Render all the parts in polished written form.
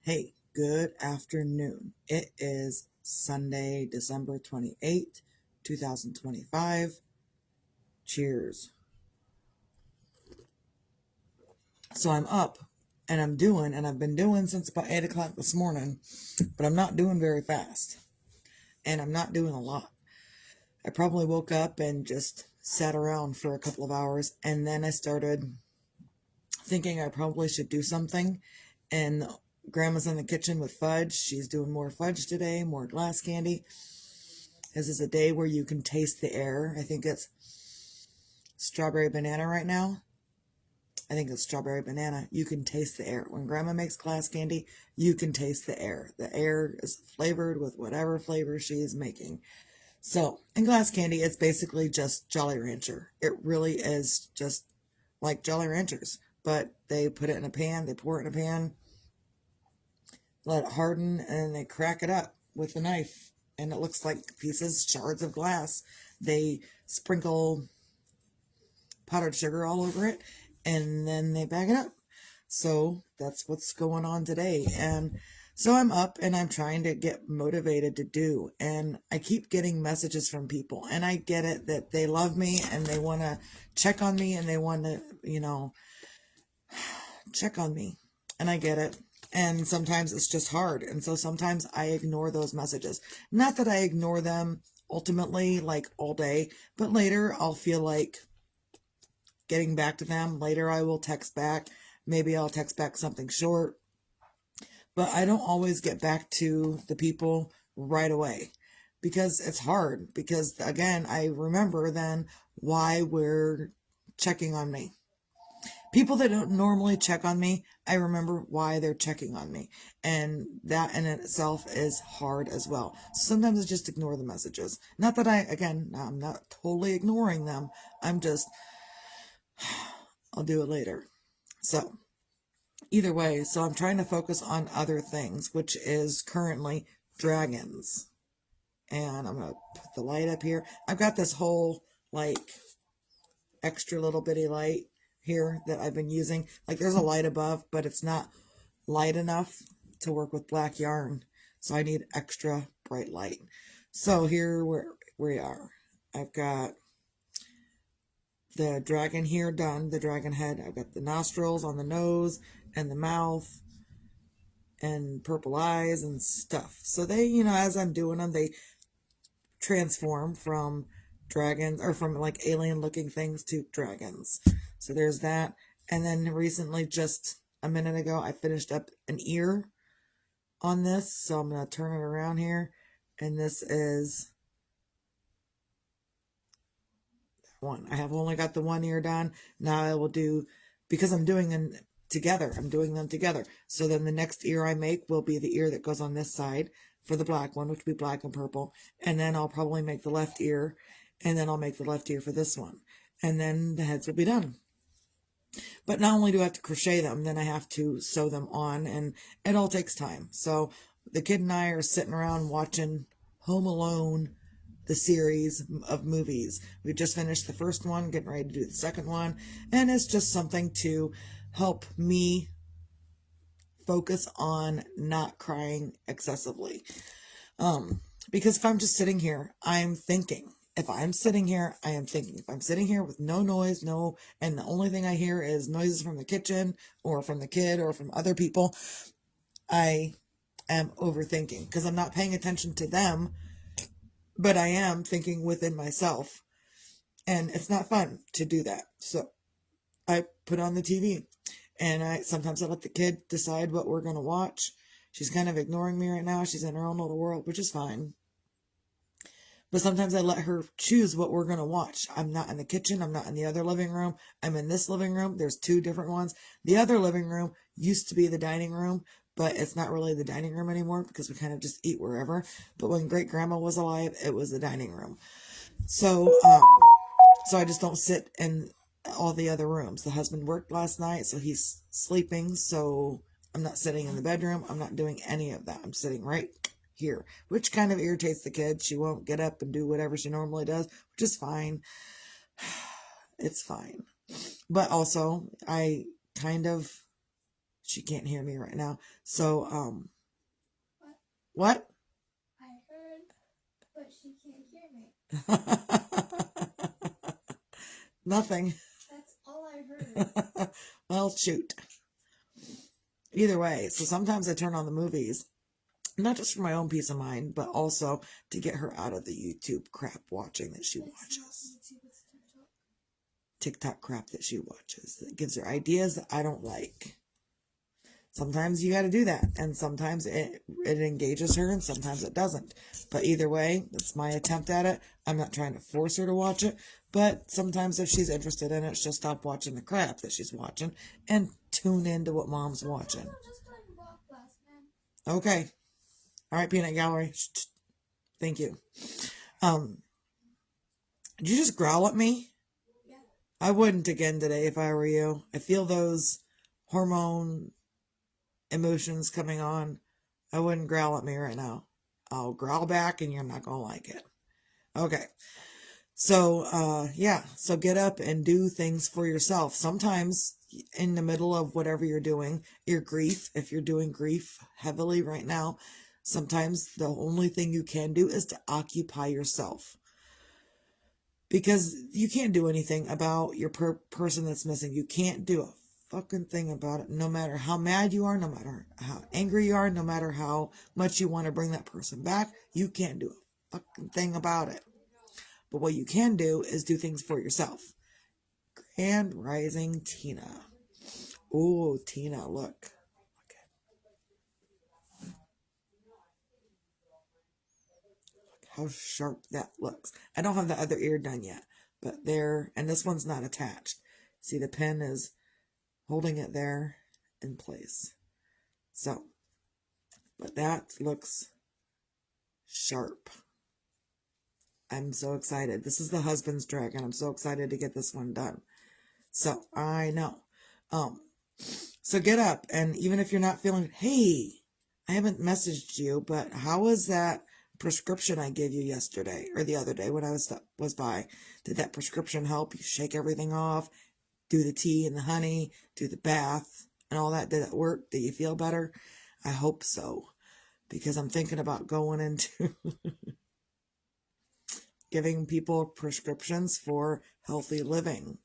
Hey, good afternoon. It is Sunday, December 28th, 2025. Cheers. So I'm up and I've been doing since about 8 o'clock this morning, but I'm not doing very fast and I'm not doing a lot. I probably woke up and just sat around for a couple of hours and then I started thinking I probably should do something. And Grandma's in the kitchen with fudge. She's doing more fudge today, more glass candy. This is a day where you can taste the air. I think it's strawberry banana right now. I think it's strawberry banana. You can taste the air. When Grandma makes glass candy, you can taste the air. The air is flavored with whatever flavor she is making. So, in glass candy, it's basically just Jolly Rancher. It really is just like Jolly Ranchers, but they put it in a pan, they pour it in a pan, let it harden, and they crack it up with a knife. And it looks like shards of glass. They sprinkle powdered sugar all over it, and then they bag it up. So that's what's going on today. And so I'm up and I'm trying to get motivated to do. And I keep getting messages from people. And I get it that they love me and they want to check on me and they want to, check on me. And I get it. And sometimes it's just hard. And so sometimes I ignore those messages. Not that I ignore them ultimately, like all day, but later I'll feel like getting back to them. Later I will text back. Maybe I'll text back something short. But I don't always get back to the people right away because it's hard. Because again, I remember then why we're checking on me. People that don't normally check on me, I remember why they're checking on me. And that in itself is hard as well. So sometimes I just ignore the messages. Not that I'm not totally ignoring them. I'm just, I'll do it later. So either way, so I'm trying to focus on other things, which is currently dragons. And I'm going to put the light up here. I've got this whole, like, extra little bitty light here that I've been using. Like, there's a light above, but it's not light enough to work with black yarn. So I need extra bright light. So here we are. I've got the dragon here done, the dragon head. I've got the nostrils on the nose and the mouth and purple eyes and stuff. So they, as I'm doing them, they transform from dragons or from like alien looking things to dragons. So there's that. And then recently, just a minute ago, I finished up an ear on this. So I'm going to turn it around here. And this is one. I have only got the one ear done. Now I will do, because I'm doing them together. I'm doing them together. So then the next ear I make will be the ear that goes on this side for the black one, which will be black and purple. And then I'll probably make the left ear. And then I'll make the left ear for this one. And then the heads will be done. But not only do I have to crochet them, then I have to sew them on. And it all takes time. So the kid and I are sitting around watching Home Alone, the series of movies. We just finished the first one, getting ready to do the second one, and it's just something to help me focus on not crying excessively. Because if I'm just sitting here, I'm thinking. If I'm sitting here, I am thinking. If I'm sitting here with no noise, and the only thing I hear is noises from the kitchen or from the kid or from other people, I am overthinking because I'm not paying attention to them, but I am thinking within myself. And it's not fun to do that. So I put on the TV and sometimes I let the kid decide what we're going to watch. She's kind of ignoring me right now. She's in her own little world, which is fine. But sometimes I let her choose what we're going to watch. I'm not in the kitchen. I'm not in the other living room. I'm in this living room. There's two different ones. The other living room used to be the dining room, but it's not really the dining room anymore because we kind of just eat wherever. But when great grandma was alive, it was the dining room. So I just don't sit in all the other rooms. The husband worked last night, so he's sleeping. So I'm not sitting in the bedroom. I'm not doing any of that. I'm sitting right here, which kind of irritates the kid. She won't get up and do whatever she normally does, which is fine. It's fine. But also, I kind of She can't hear me right now. So, what? I heard, but she can't hear me. Nothing. That's all I heard. Well, shoot. Either way, so sometimes I turn on the movies, not just for my own peace of mind, but also to get her out of the YouTube crap watching that she watches. TikTok crap that she watches that gives her ideas that I don't like. Sometimes you got to do that, and sometimes it engages her, and sometimes it doesn't. But either way, that's my attempt at it. I'm not trying to force her to watch it, but sometimes if she's interested in it, she'll stop watching the crap that she's watching and tune into what mom's watching. Okay. All right, Peanut Gallery. Thank you. Did you just growl at me? Yeah. I wouldn't again today if I were you. I feel those hormone emotions coming on. I wouldn't growl at me right now. I'll growl back and you're not going to like it. Okay. So, yeah. So get up and do things for yourself. Sometimes in the middle of whatever you're doing, your grief, if you're doing grief heavily right now, sometimes the only thing you can do is to occupy yourself. Because you can't do anything about your person that's missing. You can't do a fucking thing about it. No matter how mad you are, no matter how angry you are, no matter how much you want to bring that person back, you can't do a fucking thing about it. But what you can do is do things for yourself. Grand Rising Tina. Oh, Tina, look. How sharp that looks. I don't have the other ear done yet, but there, and this one's not attached. See, the pen is holding it there in place. So, but that looks sharp. I'm so excited. This is the husband's dragon. I'm so excited to get this one done. So, I know. So get up, and even if you're not feeling, hey, I haven't messaged you, but how was that prescription I gave you yesterday or the other day when I was by? Did that prescription help you shake everything off, do the tea and the honey, do the bath and all that? Did it work? Did you feel better? I hope so, because I'm thinking about going into giving people prescriptions for healthy living.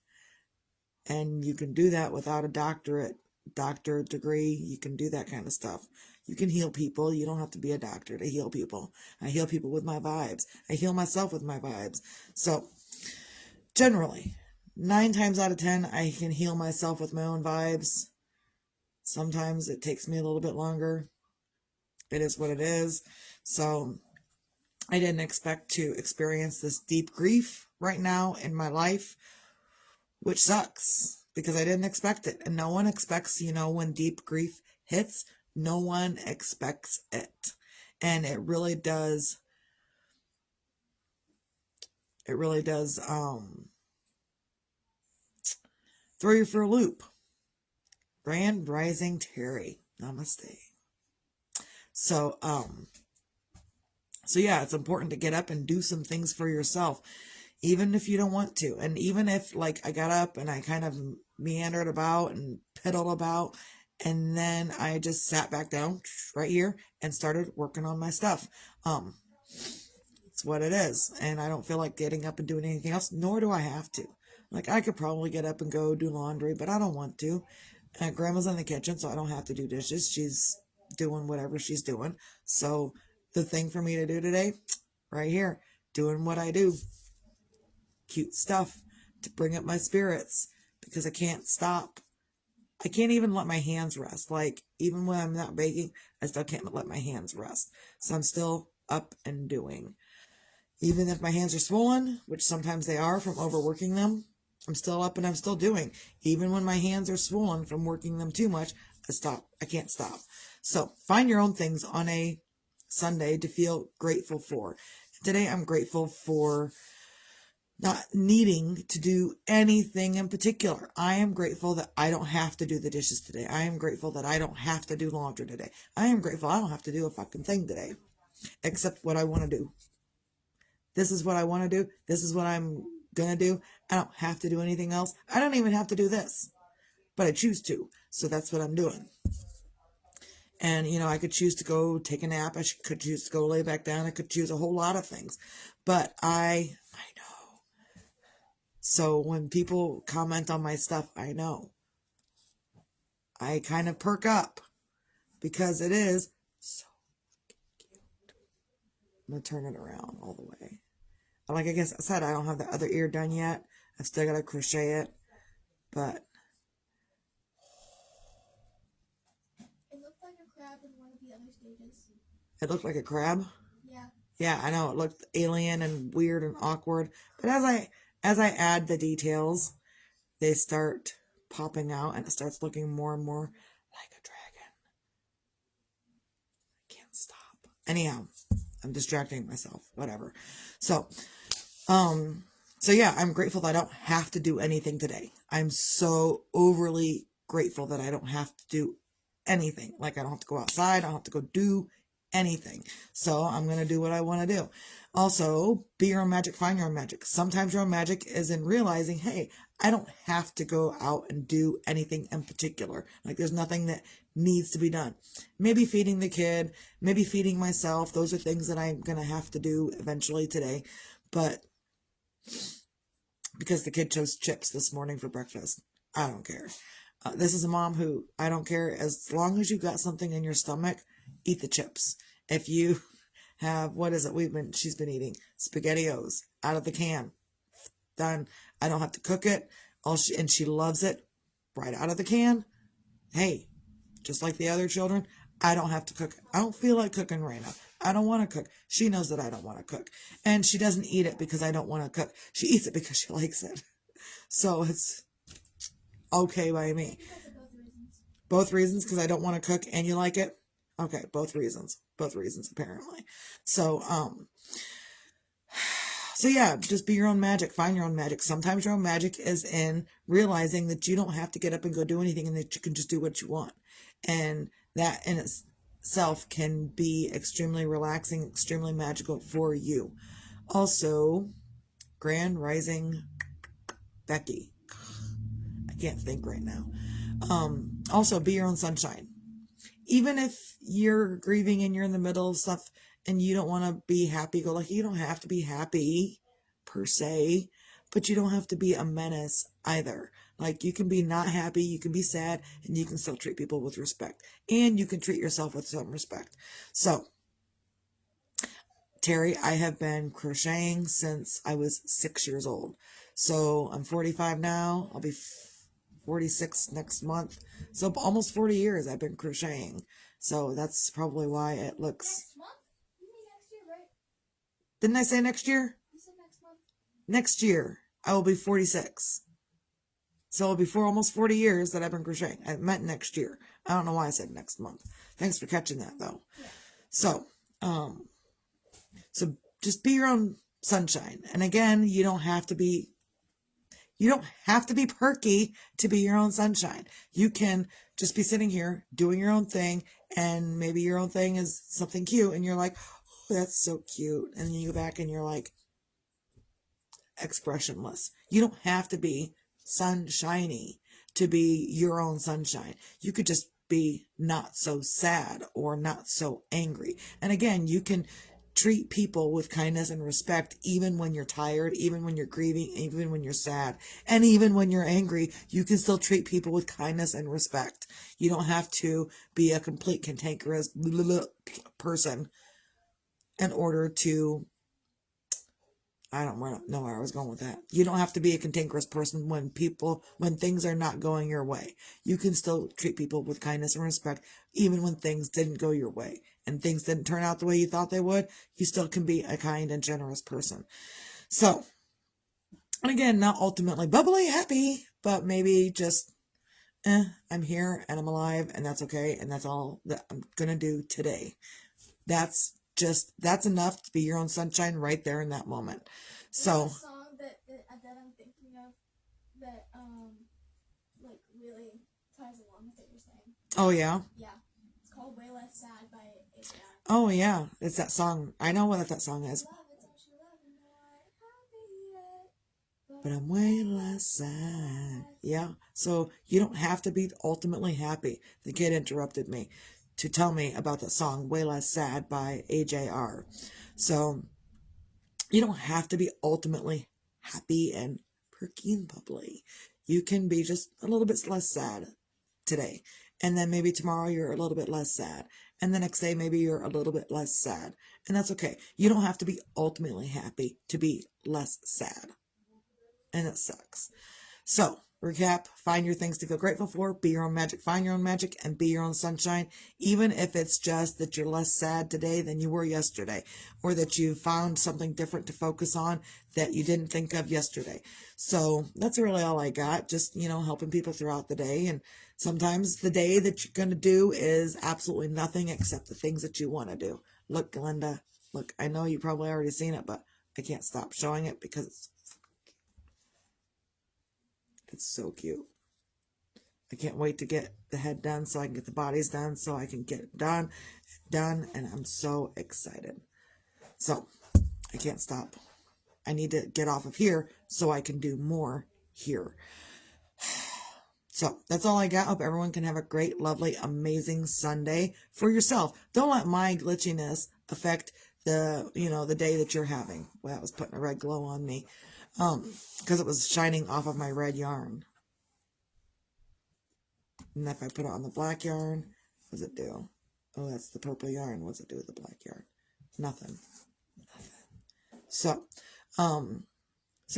And you can do that without a doctorate degree. You can do that kind of stuff. You can heal people. You don't have to be a doctor to heal people. I heal people with my vibes. I heal myself with my vibes. So generally, 9 times out of 10, I can heal myself with my own vibes. Sometimes it takes me a little bit longer. It is what it is. So I didn't expect to experience this deep grief right now in my life, which sucks because I didn't expect it. And no one expects, when deep grief hits, no one expects it. And it really does throw you for a loop. Grand Rising Terry. Namaste. So yeah, it's important to get up and do some things for yourself, even if you don't want to. And even if, I got up and I kind of meandered about and piddled about, and then I just sat back down right here and started working on my stuff. It's what it is. And I don't feel like getting up and doing anything else, nor do I have to. I could probably get up and go do laundry, but I don't want to. Grandma's in the kitchen, so I don't have to do dishes. She's doing whatever she's doing. So the thing for me to do today, right here, doing what I do. Cute stuff to bring up my spirits, because I can't stop. I can't even let my hands rest. Even when I'm not baking, I still can't let my hands rest. So I'm still up and doing. Even if my hands are swollen, which sometimes they are from overworking them, I'm still up and I'm still doing. Even when my hands are swollen from working them too much, I can't stop. So find your own things on a Sunday to feel grateful for. Today I'm grateful for not needing to do anything in particular. I am grateful that I don't have to do the dishes today. I am grateful that I don't have to do laundry today. I am grateful I don't have to do a fucking thing today, except what I want to do. This is what I want to do. This is what I'm going to do. I don't have to do anything else. I don't even have to do this, but I choose to. So that's what I'm doing. And, I could choose to go take a nap. Could choose to go lay back down. I could choose a whole lot of things. But I know. So when people comment on my stuff, I know. I kind of perk up because it is so cute. I'm going to turn it around all the way. Like I guess I said, I don't have the other ear done yet. I've still got to crochet it. But it looked like a crab in one of the other stages. it looked like a crab. Yeah. Yeah, I know it looked alien and weird and awkward. But as I add the details, they start popping out and it starts looking more and more like a dragon. I can't stop. Anyhow, I'm distracting myself. Whatever. So yeah, I'm grateful that I don't have to do anything today. I'm so overly grateful that I don't have to do anything. Like I don't have to go outside. I don't have to go do anything. So I'm going to do what I want to do. Also, be your own magic, find your own magic. Sometimes your own magic is in realizing, hey, I don't have to go out and do anything in particular. Like there's nothing that needs to be done. Maybe feeding the kid, maybe feeding myself. Those are things that I'm going to have to do eventually today. But because the kid chose chips this morning for breakfast, I don't care. This is a mom who, I don't care. As long as you got something in your stomach, eat the chips. If you have, what is it? She's been eating SpaghettiOs out of the can. Done. I don't have to cook it. And she loves it right out of the can. Hey, just like the other children, I don't have to cook it. I don't feel like cooking right now. I don't want to cook. She knows that I don't want to cook. And she doesn't eat it because I don't want to cook. She eats it because she likes it. So it's okay by me. Because of both reasons. Both reasons, because I don't want to cook and you like it? Okay, both reasons. Both reasons, apparently. So yeah, just be your own magic. Find your own magic. Sometimes your own magic is in realizing that you don't have to get up and go do anything and that you can just do what you want. And that in itself can be extremely relaxing, extremely magical for you. Also, Grand Rising Becky. I can't think right now. Also, be your own sunshine. Even if you're grieving and you're in the middle of stuff and you don't want to be happy, go like, you don't have to be happy per se, but you don't have to be a menace either. Like you can be not happy, you can be sad, and you can still treat people with respect. And you can treat yourself with some respect. So, Terry, I have been crocheting since I was 6 years old. So I'm 45 now. I'll be 46 next month. So almost 40 years I've been crocheting. So that's probably why it looks... Next month? You mean next year, right? Didn't I say next year? You said next month. Next year, I will be 46. So it'll be almost 40 years that I've been crocheting. I meant next year. I don't know why I said next month. Thanks for catching that, though. Yeah. So just be your own sunshine. And again, you don't have to be perky to be your own sunshine. You can just be sitting here doing your own thing, and maybe your own thing is something cute, and you're like, oh, that's so cute. And then you go back and you're like, expressionless. You don't have to be sunshiny to be your own sunshine. You could just be not so sad or not so angry. And again, you can treat people with kindness and respect even when you're tired, even when you're grieving, even when you're sad, and even when you're angry. You can still treat people with kindness and respect. You don't have to be a complete cantankerous person in order to... I don't know where I was going with that. You don't have to be a cantankerous person when things are not going your way. You can still treat people with kindness and respect, even when things didn't go your way and things didn't turn out the way you thought they would. You still can be a kind and generous person. So, and again, not ultimately bubbly happy, but maybe just, I'm here and I'm alive and that's okay. And that's all that I'm going to do today. That's enough to be your own sunshine right there in that moment. So, There's a song that I'm thinking of that like really ties along with what you're saying. oh yeah. Yeah, it's called "Way Less Sad" by API. Oh yeah, it's that song. I know what that song is. Love it, don't you love it, no, I happy yet, But I'm way less sad. Yeah. So you don't have to be ultimately happy. The kid interrupted me. to tell me about that song, Way Less Sad by AJR. So you don't have to be ultimately happy and perky and bubbly. You can be just a little bit less sad today. And then maybe tomorrow you're a little bit less sad. And the next day maybe you're a little bit less sad. And that's okay. You don't have to be ultimately happy to be less sad. And it sucks. So, recap, find your things to feel grateful for, be your own magic, find your own magic, and be your own sunshine, even if it's just that you're less sad today than you were yesterday, or that you found something different to focus on that you didn't think of yesterday. So, that's really all I got, just, helping people throughout the day. And sometimes the day that you're going to do is absolutely nothing except the things that you want to do. Look, Glenda, look, I know you probably already seen it, but I can't stop showing it because it's so cute. I can't wait to get the head done so I can get the bodies done so I can get it done, and I'm so excited. So, I can't stop. I need to get off of here so I can do more here. So, that's all I got. Hope everyone can have a great, lovely, amazing Sunday for yourself. Don't let my glitchiness affect the day that you're having. Well, that was putting a red glow on me. Because it was shining off of my red yarn. And if I put it on the black yarn, what does it do? Oh, that's the purple yarn. What does it do with the black yarn? Nothing. So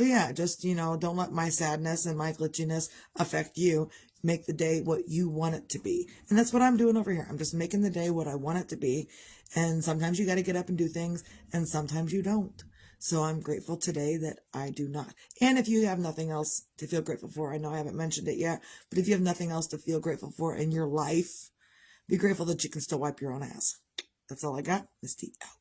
yeah, just, don't let my sadness and my glitchiness affect you. Make the day what you want it to be. And that's what I'm doing over here. I'm just making the day what I want it to be. And sometimes you got to get up and do things, and sometimes you don't. So I'm grateful today that I do not. And if you have nothing else to feel grateful for, I know I haven't mentioned it yet, but if you have nothing else to feel grateful for in your life, be grateful that you can still wipe your own ass. That's all I got. Misty out.